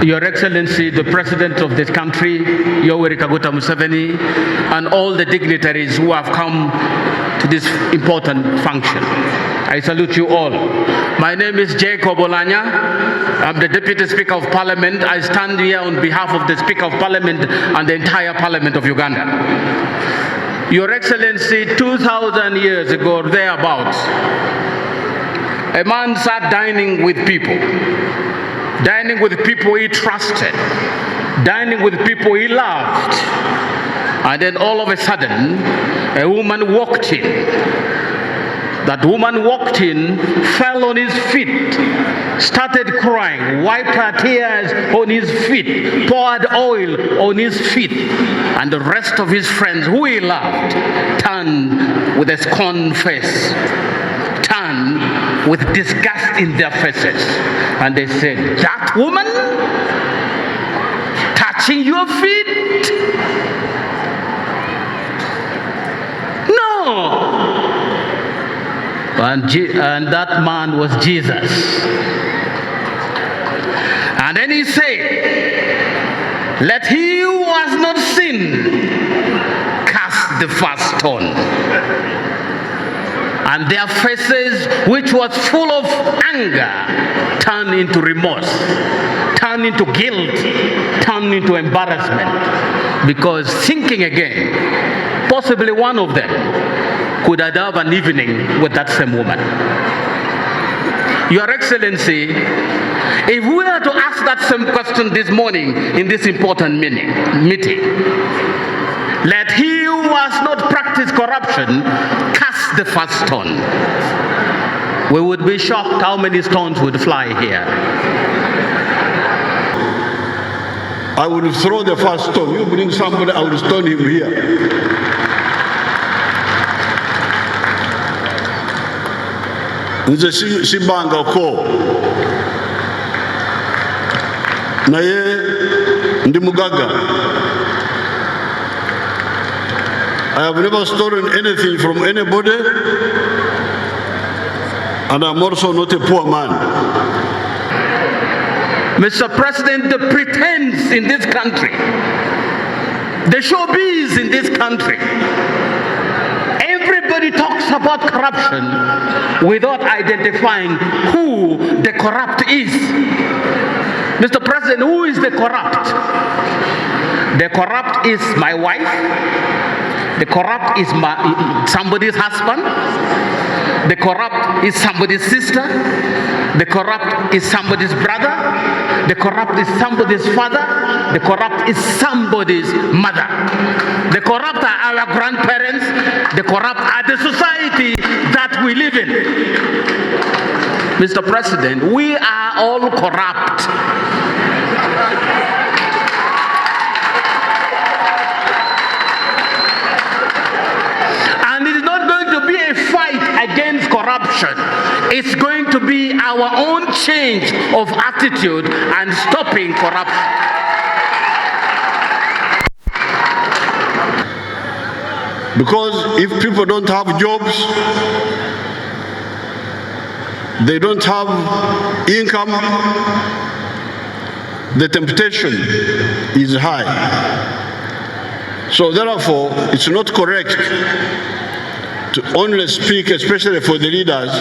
Your Excellency, the President of this country, Yoweri Museveni, and all the dignitaries who have come to this important function. I salute you all. My name is Jacob Oulanyah. I'm the Deputy Speaker of Parliament. I stand here on behalf of the Speaker of Parliament and the entire Parliament of Uganda. Your Excellency, 2,000 years ago, or thereabouts, a man sat dining with people he trusted, dining with people he loved. And then all of a sudden, a woman walked in. That woman walked in, fell on his feet, started crying, wiped her tears on his feet, poured oil on his feet, and the rest of his friends who he loved turned with a scorned face, turned with disgust in their faces, and they said, "That woman touching your feet? No." And that man was Jesus. And then he said, "Let he who has not sinned cast the first stone." And their faces, which was full of anger, turned into remorse, turned into guilt, turned into embarrassment. Because thinking again, possibly one of them could have an evening with that same woman. Your Excellency, if we were to ask that same question this morning in this important meeting, let he who has not practiced corruption cast the first stone, we would be shocked how many stones would fly here. I would throw the first stone. You bring somebody, I would stone him here. Nze simbanga ko naye ndi mugaga. I have never stolen anything from anybody, and I'm also not a poor man. Mr. President, the pretense in this country, the showbiz in this country, everybody talks about corruption without identifying who the corrupt is. Mr. President, who is the corrupt? The corrupt is my wife. The corrupt is somebody's husband. The corrupt is somebody's sister. The corrupt is somebody's brother. The corrupt is somebody's father. The corrupt is somebody's mother. The corrupt are our grandparents. The corrupt are the society that we live in. Mr. President, we are all corrupt. And it is not going to be a fight against corruption. It's going to be our own change of attitude and stopping corruption. Because if people don't have jobs, they don't have income, the temptation is high. So therefore, it's not correct to only speak, especially for the leaders,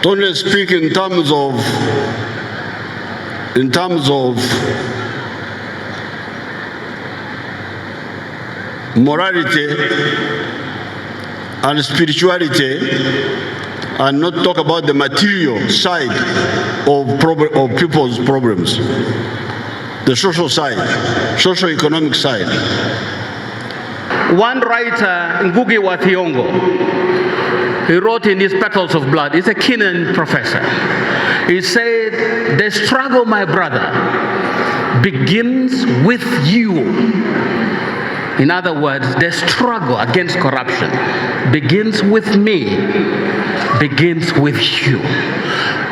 to only speak in terms of morality and spirituality, and not talk about the material side of people's problems, the social side, socio-economic side. One writer, Ngugi wa Thiong'o, he wrote in his Petals of Blood, he's a Kenyan professor. He said, "The struggle, my brother, begins with you." In other words, the struggle against corruption begins with me, begins with you.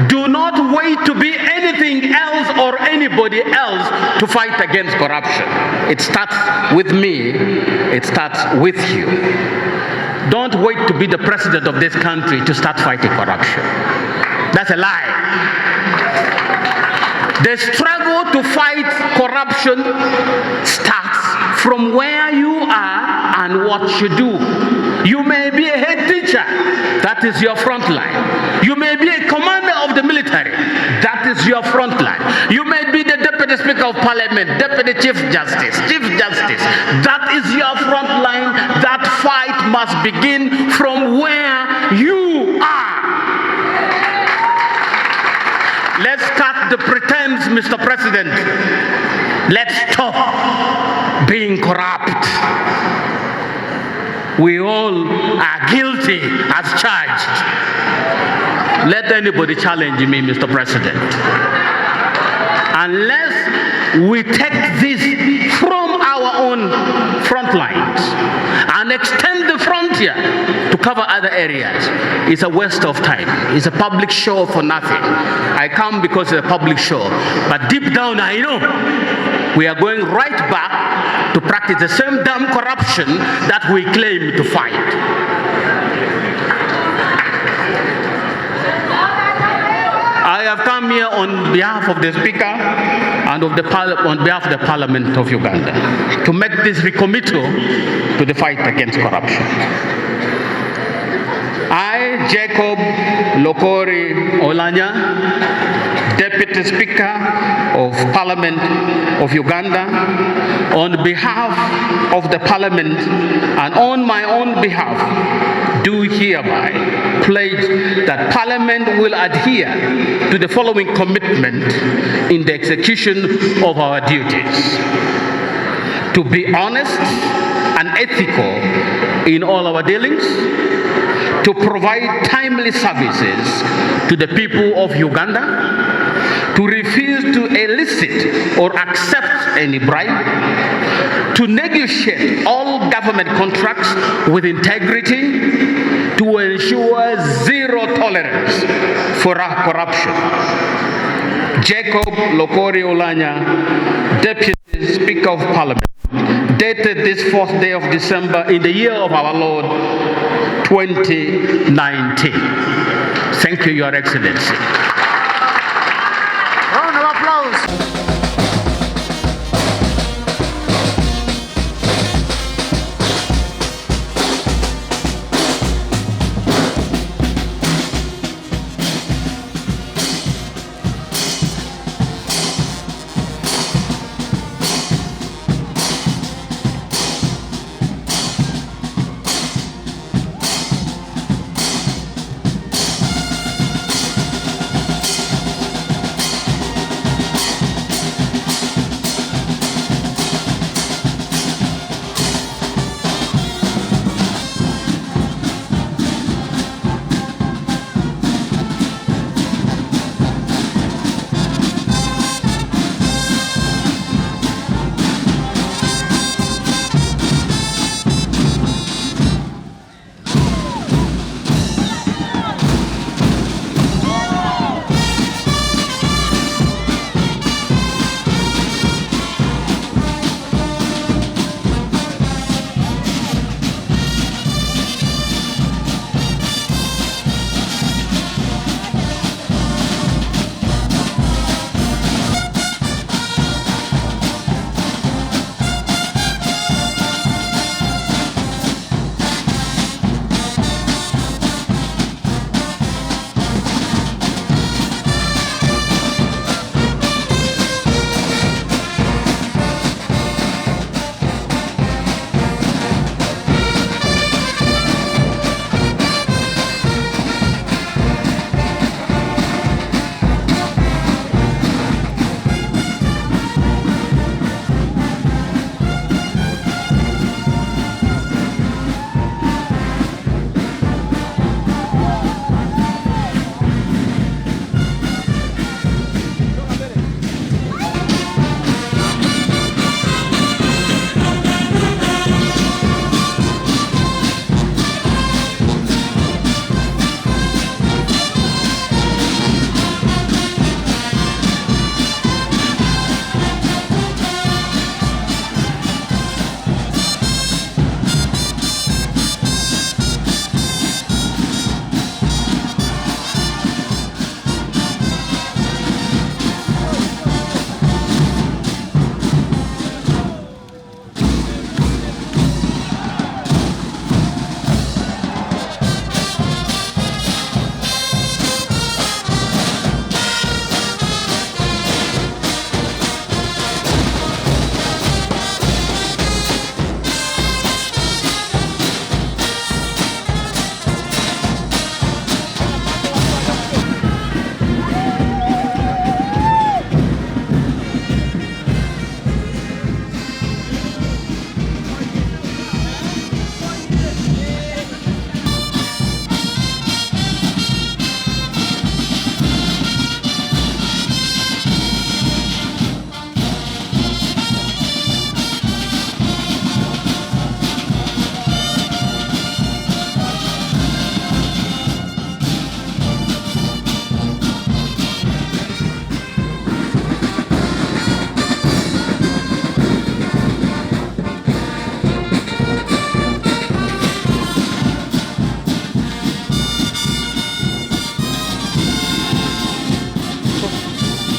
Do not wait to be anything else or anybody else to fight against corruption. It starts with me, it starts with you. Don't wait to be the president of this country to start fighting corruption. That's a lie. The struggle to fight corruption starts from where you are and what you do. You may be a head teacher, that is your front line. You may be a commander of the military, that is your front line. You may be the Deputy Speaker of Parliament, Deputy Chief Justice, that is your front line. That fight must begin from where you are. Let's cut the pretense, Mr. President. Let's stop being corrupt. We all are guilty as charged. Let anybody challenge me, Mr. President. Unless we take this from our own front lines and extend the frontier to cover other areas, it's a waste of time. It's a public show for nothing. I come because it's a public show, but deep down I know we are going right back to practice the same damn corruption that we claim to fight. I have come here on behalf of the Speaker and on behalf of the Parliament of Uganda to make this recommittal to the fight against corruption. I, Jacob Oulanyah, Deputy Speaker of Parliament of Uganda, on behalf of the Parliament and on my own behalf, do hereby pledge that Parliament will adhere to the following commitment in the execution of our duties: to be honest and ethical in all our dealings, to provide timely services to the people of Uganda, to refuse to elicit or accept any bribe, to negotiate all government contracts with integrity, to ensure zero tolerance for corruption. Jacob Oulanyah, Deputy Speaker of Parliament, dated this 4th day of December in the year of our Lord 2019. Thank you, Your Excellency. Round of applause.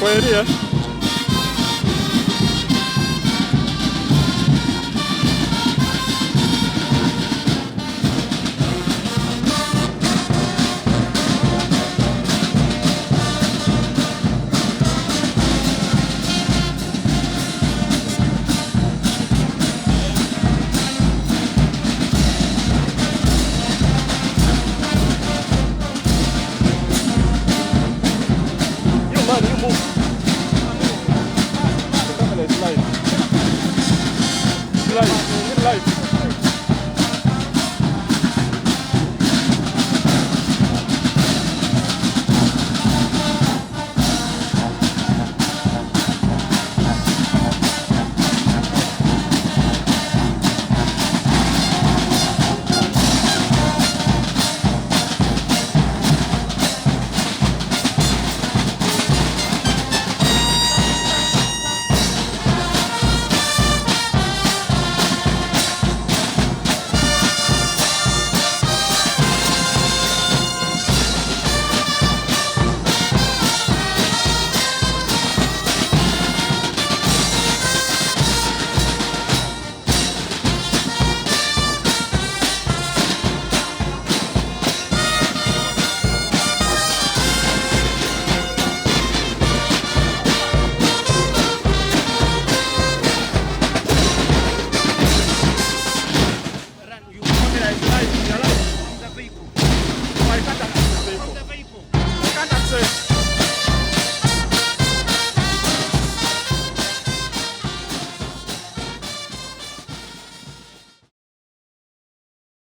Kwaheri. You man, you move.